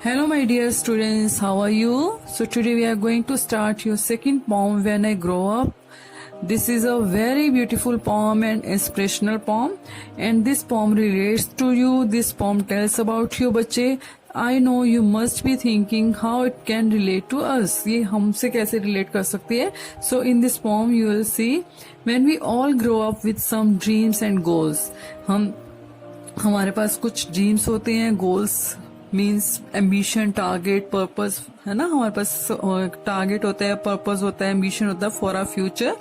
Hello my dear students, how are you? So today we are going to start your second poem, When I Grow Up. This is a very beautiful poem and inspirational poem, and this poem relates to you. This poem tells about you बच्चे. I know you must be thinking how it can relate to us. ये हमसे कैसे relate कर सकती है? So in this poem you will see when we all grow up with some dreams and goals. हमारे पास कुछ dreams होते हैं, goals means ambition, target, purpose, है ना. हमारे पास टारगेट होता है, पर्पस होता है, एम्बिशन होता है for our future.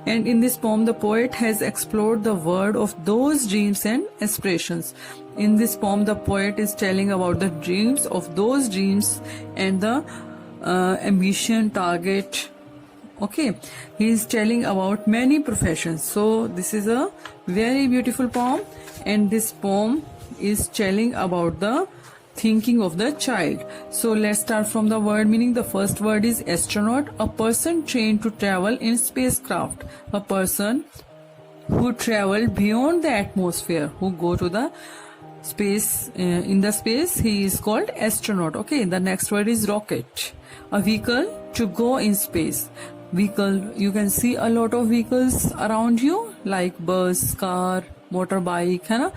And in this poem the poet has explored the world of those dreams and aspirations. In this poem, the poet is telling about the dreams of those dreams and the ambition, target. Okay, he is telling about many professions. So this is a very beautiful poem, and this poem is telling about the thinking of the child. So let's start from the word meaning. The first word is astronaut, a person trained to travel in spacecraft, a person who travel beyond the atmosphere, who go to the space, in the space, he is called astronaut. Okay, the next word is rocket, a vehicle to go in space. Vehicle, you can see a lot of vehicles around you like bus, car, motorbike, है ना.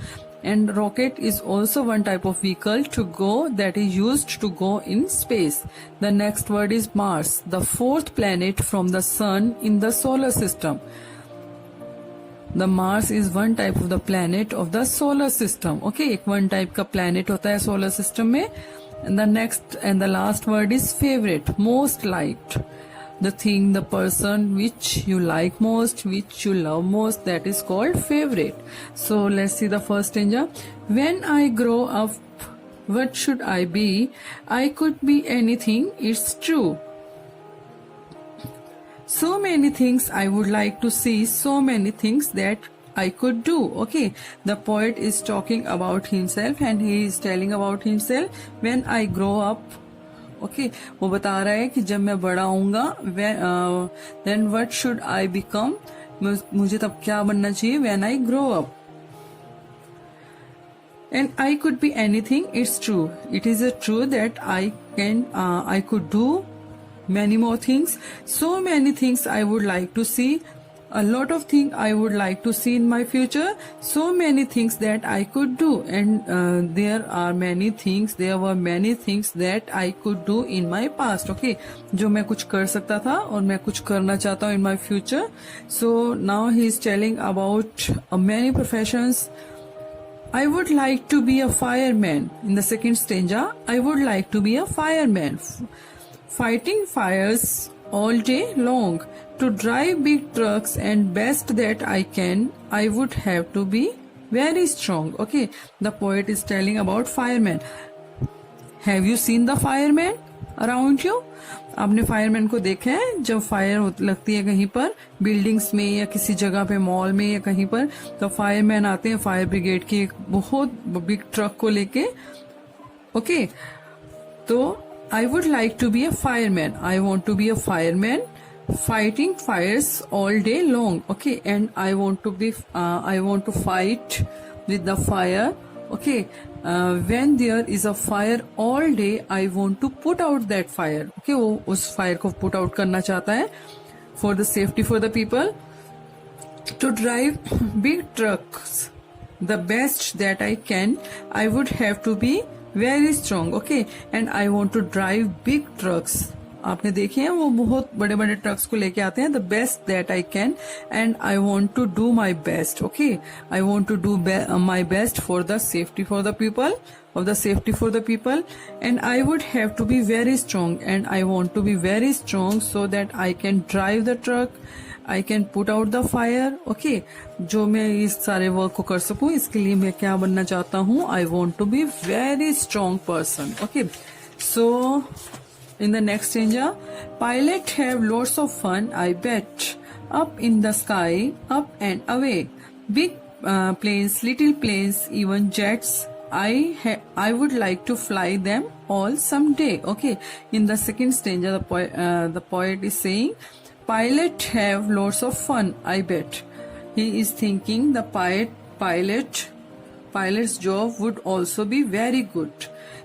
And rocket is also one type of vehicle to go, that is used to go in space. The next word is Mars, the fourth planet from the sun in the solar system. The Mars is one type of the planet of the solar system. Okay, एक one type का planet होता है solar system में. And the next and the last word is favorite, most liked. The thing, the person which you like most, which you love most, that is called favorite. So let's see the first stanza. When I grow up, what should I be? I could be anything, it's true. So many things I would like to see, so many things that I could do. Okay, the poet is talking about himself and he is telling about himself. When I grow up, okay, वो बता रहा है कि जब मैं बड़ा होऊंगा, then what should I become? मुझे तब क्या बनना चाहिए? When I grow up. And I could be anything, it's true. It is a true that I could do many more things, so many things I would like to see, a lot of things I would like to see in my future, so many things that I could do. And there were many things that I could do in my past. Okay, जो मैं कुछ कर सकता था और मैं कुछ करना चाहता हूँ in my future. So now he is telling about many professions. I would like to be a fireman. In the second stanza, I would like to be a fireman, fighting fires all day long, to drive big trucks, and best that I can, I would have to be very strong. Okay, the poet is telling about firemen. Have you seen the firemen around you? आपने fireman को देखा है? जब fire लगती है कहीं पर, buildings में या किसी जगह पे, मॉल में या कहीं पर, तो फायरमैन आते हैं फायर ब्रिगेड की एक बहुत बिग ट्रक को लेके. ओके, तो I would like to be a fireman. I want to be a fireman, fighting fires all day long. Okay, and I want to fight with the fire. Okay, when there is a fire all day, I want to put out that fire. Okay, वो उस fire को put out करना चाहता है for the safety for the people. To drive big trucks, the best that I can, I would have to be very strong. Okay, and I want to drive big trucks. आपने देखे हैं वो बहुत बड़े बड़े ट्रक्स को लेके आते हैं. The best that I can, and I want to do my best. Okay, I want to do my best for the safety for the people, and I would have to be very strong, and I want to be very strong so that I can drive the truck, I can put out the fire. Okay, जो मैं इस सारे work को कर सकूं, इसके लिए मैं क्या बनना चाहता हूँ? I want to be very strong person. Okay, so in the next stanza, pilot have lots of fun, I bet, up in the sky, up and away, big planes, little planes, even jets. I would like to fly them all someday. Okay, in the second stanza, the poet is saying, pilot have lots of fun, I bet. He is thinking the pilot's job would also be very good,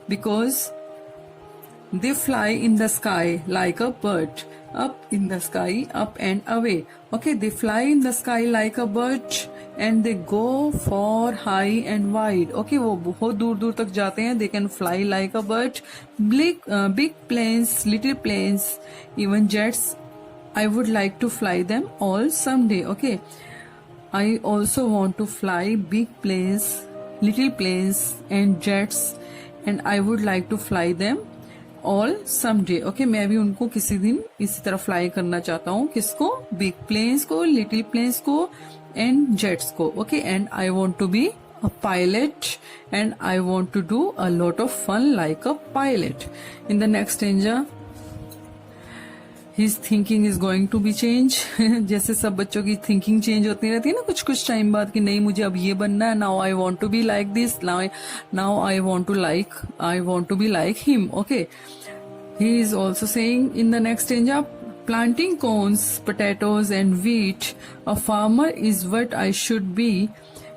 because They fly in the sky like a bird. Up in the sky, up and away. Okay, they fly in the sky like a bird and they go for high and wide. Okay, वो बहुत दूर दूर तक जाते हैं. They can fly like a bird. Big planes, little planes, even jets. I would like to fly them all someday. Okay, I also want to fly big planes, little planes and jets, and I would like to fly them all someday. Okay, मैं भी उनको किसी दिन इसी तरह fly करना चाहता हूँ. किसको? बिग प्लेन्स को, लिटिल प्लेन्स को एंड जेट्स को. Okay, and I want to be a pilot and I want to do a lot of fun like a pilot. In the next stanza, his thinking is going to be change. जैसे सब बच्चों की thinking change होती रहती है ना कुछ कुछ टाइम बाद कि नहीं मुझे अब ये बनना है. Now I want to be like this, now I want to be like him. Okay, he is also saying in the next stanza, planting corns, potatoes and wheat, a farmer is what I should be.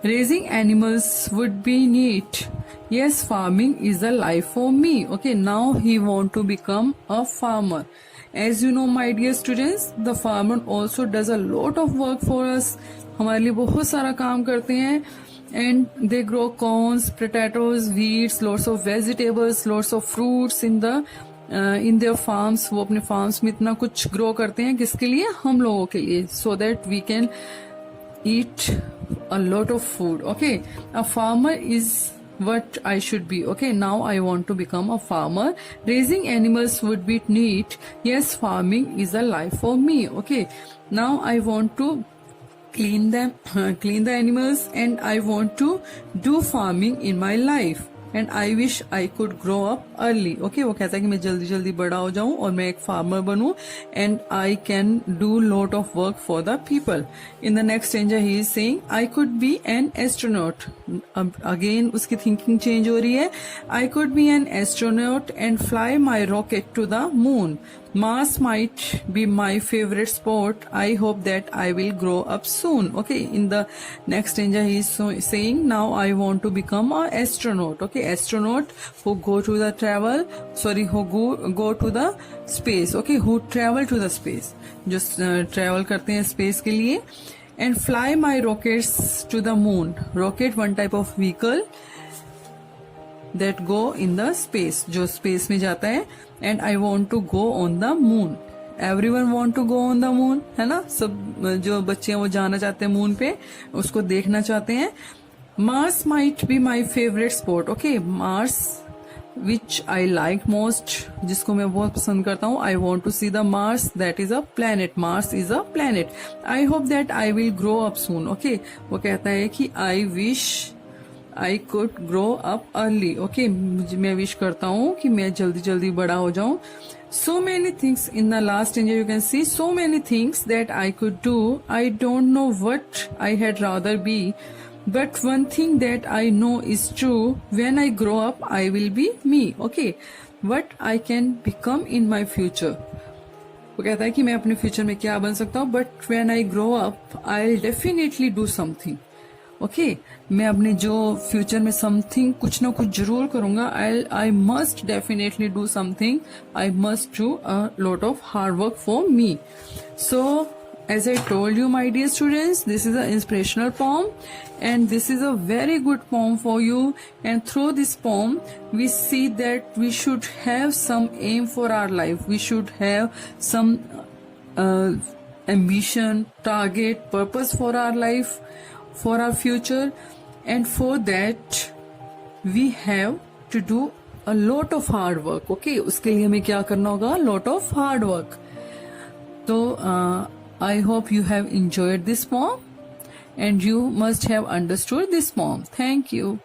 Raising animals would be neat. Yes, farming is the life for me. Okay, now he want to become a farmer. As you know, my dear students, the farmer also does a lot of work for us. हमारे लिए बहुत सारा काम करते हैं. And they grow corns, potatoes, wheats, lots of vegetables, lots of fruits in their farms. वो अपने farms में इतना कुछ grow करते हैं. किसके लिए? हम लोगों के लिए. So that we can eat a lot of food. Okay, a farmer is what I should be. Okay, now I want to become a farmer. Raising animals would be neat. Yes, farming is a life for me. Okay, now I want to clean the animals and I want to do farming in my life. And I wish I could grow up early. Okay, वो कहता है कि मैं जल्दी जल्दी बड़ा हो जाऊं और मैं एक farmer बनूं and I can do lot of work for the people. In the next stanza he is saying I could be an astronaut. Again उसकी thinking change हो रही है. I could be an astronaut and fly my rocket to the moon. Mars might be my favorite sport. I hope that I will grow up soon. Okay, in the next stanza he is saying now I want to become an astronaut. Okay, astronaut who go to the go to the space. Okay, who travel to the space, just travel करते हैं space के लिए. And fly my rockets to the moon. Rocket one type of vehicle that go in the space, जो space में जाता है. And I want to go on the moon. Everyone want to go on the moon, है ना? सब जो बच्चे हैं वो जाना चाहते हैं मून पे, उसको देखना चाहते हैं. Mars might be my favorite sport. Okay, Mars which I like most, जिसको मैं बहुत पसंद करता हूँ. I want to see the Mars, that is a planet. Mars is a planet. I hope that I will grow up soon. Okay, वो कहता है कि I wish I could grow up early. Okay, मैं wish करता हूँ कि मैं जल्दी जल्दी बड़ा हो जाऊं. So many things in the last stanza you can see, so many things that I could do. I don't know what I had rather be, but one thing that I know is true. When I grow up, I will be me. Okay, what I can become in my future. वो कहता है कि मैं अपने future में क्या बन सकता हूँ. But when I grow up, I'll definitely do something. Okay, मैं अपने जो फ्यूचर में समथिंग कुछ ना कुछ जरूर करूंगा. I must definitely do something. I must do a lot of hard work for me. So as I told you, my dear students, this is an inspirational poem and this is a very good poem for you. And through this poem we see that we should have some aim for our life. We should have some ambition, target, purpose for our life, for our future, and for that we have to do a lot of hard work. Okay, उसके लिए हमें क्या करना होगा? Lot of hard work. तो I hope you have enjoyed this poem and you must have understood this poem. Thank you.